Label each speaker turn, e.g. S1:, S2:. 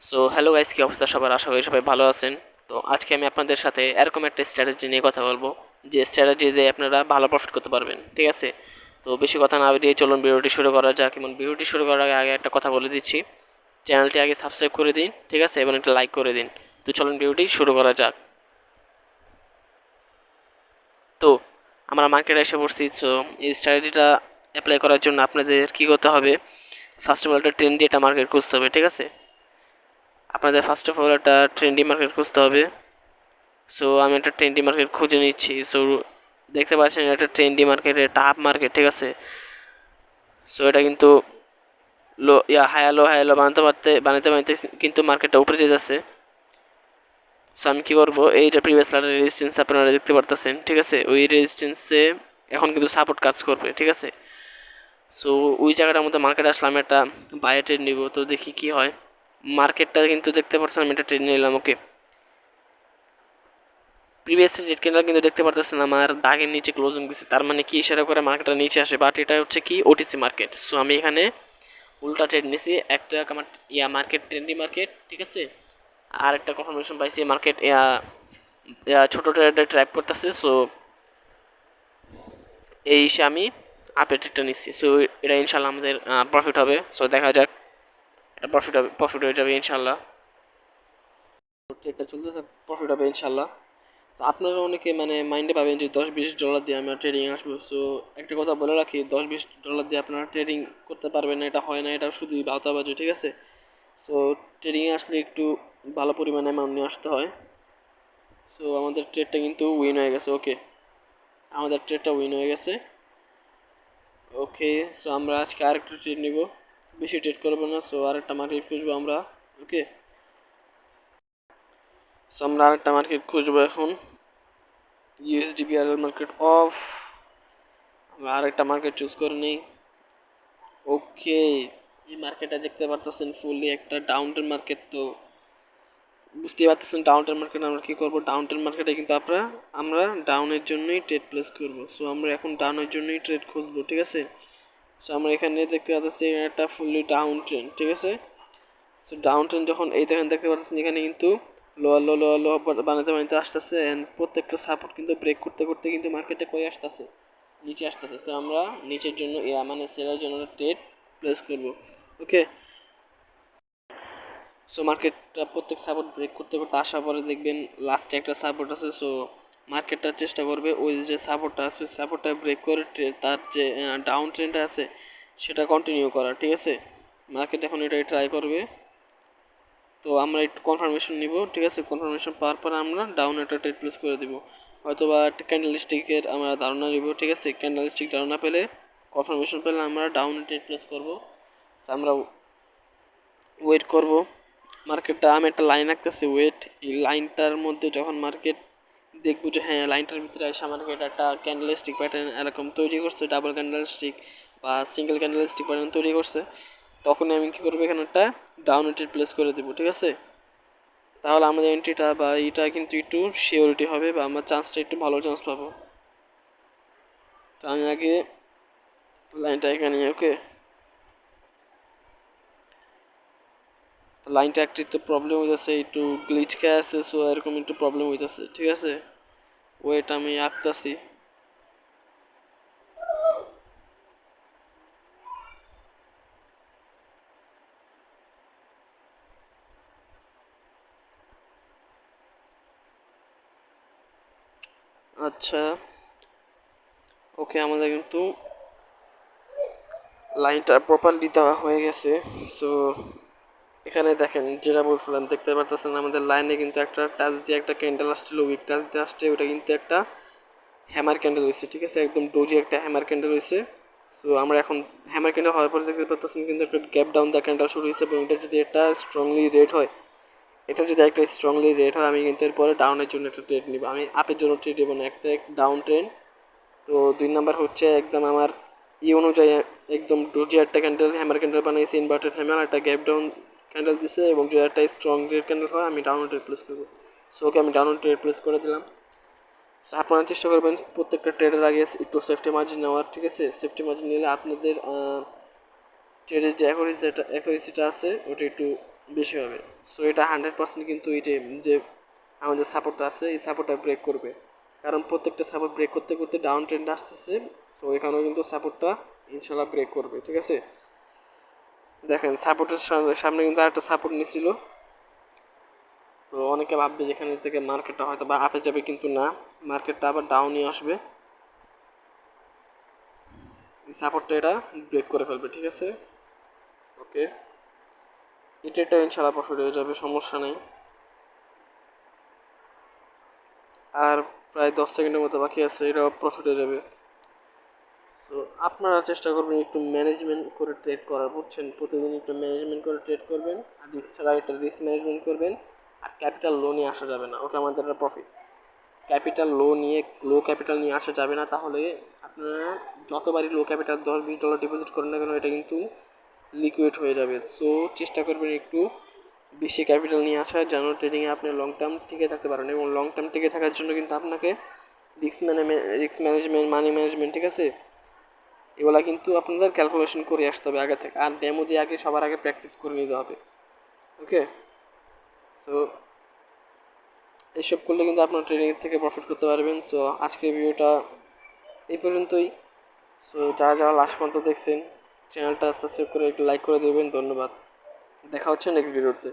S1: So hello guys, কি অবস্থা সবার? আশা করি সবাই ভালো আছেন। তো আজকে আমি আপনাদের সাথে এরকম একটা স্ট্র্যাটেজি নিয়ে কথা বলবো, যে স্ট্র্যাটেজি দিয়ে আপনারা ভালো প্রফিট করতে পারবেন। ঠিক আছে, তো বেশি কথা না বেরিয়ে চলুন ভিডিওটি শুরু করা যাক। এবং ভিডিওটি শুরু করার আগে একটা কথা বলে দিচ্ছি, চ্যানেলটি আগে সাবস্ক্রাইব করে দিন, ঠিক আছে, এবং একটা লাইক করে দিন। তো চলুন ভিডিওটি শুরু করা যাক। তো আমরা মার্কেটে এসে পড়ছি। সো এই স্ট্র্যাটেজিটা অ্যাপ্লাই করার জন্য আপনাদের কী করতে হবে? ফার্স্ট অফ অল একটা ট্রেন্ডি একটা মার্কেট খুঁজতে হবে। ঠিক আছে, আপনাদের ফার্স্ট অফ অল একটা ট্রেন্ডি মার্কেট খুঁজতে হবে। সো আমি একটা ট্রেন্ডি মার্কেট খুঁজে নিচ্ছি। সো দেখতে পাচ্ছেন এটা ট্রেন্ডি মার্কেট, এটা আপ মার্কেট। ঠিক আছে, সো এটা কিন্তু হাই লো বানাতে বানাতে কিন্তু মার্কেটটা উপরে যেতেছে। সো আমি কী করবো, এইটা প্রিভিয়াস লাটের রেজিস্ট্যান্স আপনারা দেখতে পারতেছেন। ঠিক আছে, ওই রেজিস্ট্যান্সে এখন কিন্তু সাপোর্ট কাজ করবে। ঠিক আছে, সো ওই জায়গাটার মধ্যে মার্কেট আসলে আমি একটা বাই ট্রেড নিব। তো দেখি কি হয়। মার্কেটটা কিন্তু দেখতে পাচ্ছেন আমি একটা ট্রেড নিলাম। ওকে, প্রিভিয়াস রেড ক্যান্ডেল কিন্তু দেখতে পারতেছেন আমার দাগের নিচে ক্লোজিং দিচ্ছে, তার মানে কি ইশারা করে মার্কেটটা নিচে আসে। বাট এটা হচ্ছে কি ওটিসি মার্কেট। সো আমি এখানে উল্টা ট্রেড নিছি। একটা আমার মার্কেট ট্রেন্ডি মার্কেট। ঠিক আছে, আর একটা কনফার্মেশন পাইছি মার্কেট ছোটো ট্রেডে ট্র্যাক করতেছে। সো এই হিসেবে আমি আপে ট্রেডটা নিচ্ছি। সো এটা ইনশাল্লাহ আমাদের প্রফিট হবে। সো দেখা যাক, এটা প্রফিট হয়ে যাবে ইনশাল্লাহ। ট্রেডটা চলতে প্রফিট হবে ইনশাল্লাহ। তো আপনারা অনেকে মানে মাইন্ডে পাবেন যে $10-20 দিয়ে আমরা ট্রেডিং আসবো। সো একটা কথা বলে রাখি, $10-20 দিয়ে আপনারা ট্রেডিং করতে পারবেন না, এটা হয় না, এটা শুধুই বাউতাবাজি। ঠিক আছে, সো ট্রেডিংয়ে আসলে একটু ভালো পরিমাণে অ্যামাউন্ট নিয়ে আসতে হয়। সো আমাদের ট্রেডটা কিন্তু উইন হয়ে গেছে। ওকে, আমাদের ট্রেডটা উইন হয়ে গেছে। ওকে, সো আমরা আজকে আরেকটা ট্রেড নিব, বেশি ট্রেড করবো না। সো আরেকটা মার্কেট খুঁজবো আমরা। ওকে, সো আমরা আরেকটা মার্কেট খুঁজবো এখন। ইউএসডি বিআরএল মার্কেট অফ, আমরা আরেকটা মার্কেট চুজ করে নিই। ওকে, এই মার্কেটটা দেখতে পারতেছেন ফুললি একটা ডাউন ট্রেন্ড মার্কেট। তো বুঝতেই পারতেছেন ডাউন ট্রেন্ড মার্কেট আমরা কী করবো। ডাউন ট্রেন্ড মার্কেটে কিন্তু আমরা ডাউনের জন্যই ট্রেড প্লেস করব। সো আমরা এখন ডাউনের জন্যই ট্রেড খুঁজবো। ঠিক আছে, সো আমরা এখানে দেখতে পাচ্ছি একটা ফুললি ডাউন ট্রেন্ড। ঠিক আছে, সো ডাউন ট্রেন্ড যখন এই দেখতে পাচ্ছেন এখানে কিন্তু লো বানাতে বানাতে আসতেছে, অ্যান্ড প্রত্যেকটা সাপোর্ট কিন্তু ব্রেক করতে করতে কিন্তু মার্কেটে কই আসতেছে, নিচে আসতেছে। তো আমরা নিচের জন্য মানে সেলের জন্য ট্রেড প্লেস করব। ওকে, সো মার্কেটটা প্রত্যেক সাপোর্ট ব্রেক করতে করতে আসার পরে দেখবেন লাস্টে একটা সাপোর্ট আছে। সো মার্কেটটা চেষ্টা করবে ওই যে সাপোর্টটা আছে সাপোর্টটা ব্রেক করে তার যে ডাউন ট্রেন্ডটা আছে সেটা কন্টিনিউ করা। ঠিক আছে, মার্কেট এখন এটাই ট্রাই করবে। তো আমরা একটু কনফার্মেশন নিব। ঠিক আছে, কনফার্মেশন পাওয়ার পর আমরা ডাউন একটা ট্রেড প্লেস করে দিব, হয়তো বা ক্যান্ডেল স্টিকের আমরা ধারণা নিব। ঠিক আছে, ক্যান্ডেল স্টিক ধারণা পেলে, কনফার্মেশন পেলে আমরা ডাউন ট্রেড প্লেস করব। আমরা ওয়েট করব মার্কেটটা। আমি একটা লাইন আঁকতেছি ওয়েট, এই লাইনটার মধ্যে যখন মার্কেট দেখবো যে হ্যাঁ লাইনটার ভিতরে এসে মার্কেট একটা ক্যান্ডেল স্টিক প্যাটার্ন এরকম তৈরি করছে, ডাবল ক্যান্ডেল স্টিক বা সিঙ্গেল ক্যান্ডেল স্টিক প্যাটার্ন তৈরি করছে, তখনই আমি কী করবো, এখানে একটা ডাউন ট্রেড প্লেস করে দেবো। ঠিক আছে, তাহলে আমাদের এন্ট্রিটা বা এটা কিন্তু একটু সিওরিটি হবে বা আমরা চান্সটা একটু ভালো চান্স পাবো। তো আমি আগে লাইনটা এখানে, ওকে, লাইনটা একটু প্রবলেম হইতেছে, একটু গ্লিচ খেয়ে আছে। সো এরকম একটু প্রবলেম হইতেছে। ঠিক আছে, ওয়েট আমি আঁকতাছি। আচ্ছা, ওকে, আমাদের কিন্তু লাইনটা প্রপারলি দেওয়া হয়ে গেছে। সো এখানে দেখেন যেটা বলছিলাম, দেখতে পারতেছেন আমাদের লাইনে কিন্তু একটা টাচ দিয়ে একটা ক্যান্ডেল আসছিল, উইক টাচ দিয়ে আসছে, ওটা কিন্তু একটা হ্যামার ক্যান্ডেল হয়েছে। ঠিক আছে, একদম ডোজি একটা হ্যামার ক্যান্ডেল হয়েছে। সো আমরা এখন হ্যামার ক্যান্ডেল হওয়ার পরে দেখতে পারতেছেন কিন্তু একটা গ্যাপ ডাউন দ্য ক্যান্ডেল শুরু হয়েছে, এবং এটা যদি একটা স্ট্রংলি রেড হয়, এটা যদি একটা স্ট্রংলি রেড হয়, আমি কিন্তু এরপরে ডাউনের জন্য একটা ট্রেড নিব। আমি আপের জন্য ট্রেড নেবো না, একটা ডাউন ট্রেন্ড। তো 2 নাম্বার হচ্ছে একদম আমার অনুযায়ী একদম ডোজি একটা ক্যান্ডেল হ্যামার ক্যান্ডেল বানিয়েছি, ইনভার্টেড হ্যামার একটা গ্যাপ ডাউন ক্যান্ডেল দিছে, এবং যদি একটা স্ট্রং রেড ক্যান্ডেল হয় আমি ডাউন ট্রেড প্লেস করবো। সো ওকে, আমি ডাউন ট্রেড প্লেস করে দিলাম। আপনারা চেষ্টা করবেন প্রত্যেকটা ট্রেডের আগে একটু সেফটি মার্জিন নেওয়ার। ঠিক আছে, সেফটি মার্জিন নিলে আপনাদের ট্রেডের যে অ্যাকুরেসিটা আছে ওটা একটু বেশি হবে। সো এটা 100% কিন্তু এই যে আমাদের সাপোর্টটা আছে এই সাপোর্টটা ব্রেক করবে, কারণ প্রত্যেকটা সাপোর্ট ব্রেক করতে করতে ডাউন ট্রেন্ড আসতেছে। সো এখানেও কিন্তু সাপোর্টটা ইনশাল্লাহ ব্রেক করবে, ঠিক আছে। দেখেন সাপোর্টের সামনে কিন্তু আরেকটা সাপোর্ট নিছিল। তো অনেকে ভাববে যেখান থেকে মার্কেটটা হয়তো বা আপে যাবে, কিন্তু না, মার্কেটটা আবার ডাউনই আসবে। এই সাপোর্টটা এটা ব্রেক করে ফেলবে, ঠিক আছে। ওকে, এটা ইনশাল্লাহ প্রফিট হয়ে যাবে, সমস্যা নেই। আর প্রায় 10 সেকেন্ডের মতো বাকি আছে, এটাও প্রফিট হয়ে যাবে। সো আপনারা চেষ্টা করবেন একটু ম্যানেজমেন্ট করে ট্রেড করার, বুঝছেন, প্রতিদিন একটু ম্যানেজমেন্ট করে ট্রেড করবেন, আর রিস্ক ছাড়া একটা রিস্ক ম্যানেজমেন্ট করবেন। আর ক্যাপিটাল লো নিয়ে আসা যাবে না, ওকে আমাদের একটা প্রফিট। ক্যাপিটাল লো ক্যাপিটাল নিয়ে আসা যাবে না, তাহলে আপনারা যতবারই লো ক্যাপিটাল $10-20 ডিপোজিট করেন না কেন এটা কিন্তু লিকুইড হয়ে যাবে। সো চেষ্টা করবেন একটু বেশি ক্যাপিটাল নিয়ে আসা, যেন ট্রেডিংয়ে আপনি লং টার্ম টিকে থাকতে পারেন। এবং লং টার্ম টিকে থাকার জন্য কিন্তু আপনাকে রিস্ক ম্যানেজমেন্ট, মানি ম্যানেজমেন্ট, ঠিক আছে, এগুলা কিন্তু আপনাদের ক্যালকুলেশন করে আসতে হবে আগে থেকে, আর ডেমো দিয়ে আগে সবার আগে প্র্যাকটিস করে নিতে হবে। ওকে, সো এইসব করলে কিন্তু আপনার ট্রেডিং থেকে প্রফিট করতে পারবেন। সো আজকের ভিডিওটা এই পর্যন্তই। সো যারা যারা লাস্ট পর্যন্ত দেখছেন চ্যানেলটা সাবস্ক্রাইব করে একটু লাইক করে দেবেন, ধন্যবাদ। দেখা হচ্ছে নেক্সট ভিডিওতে।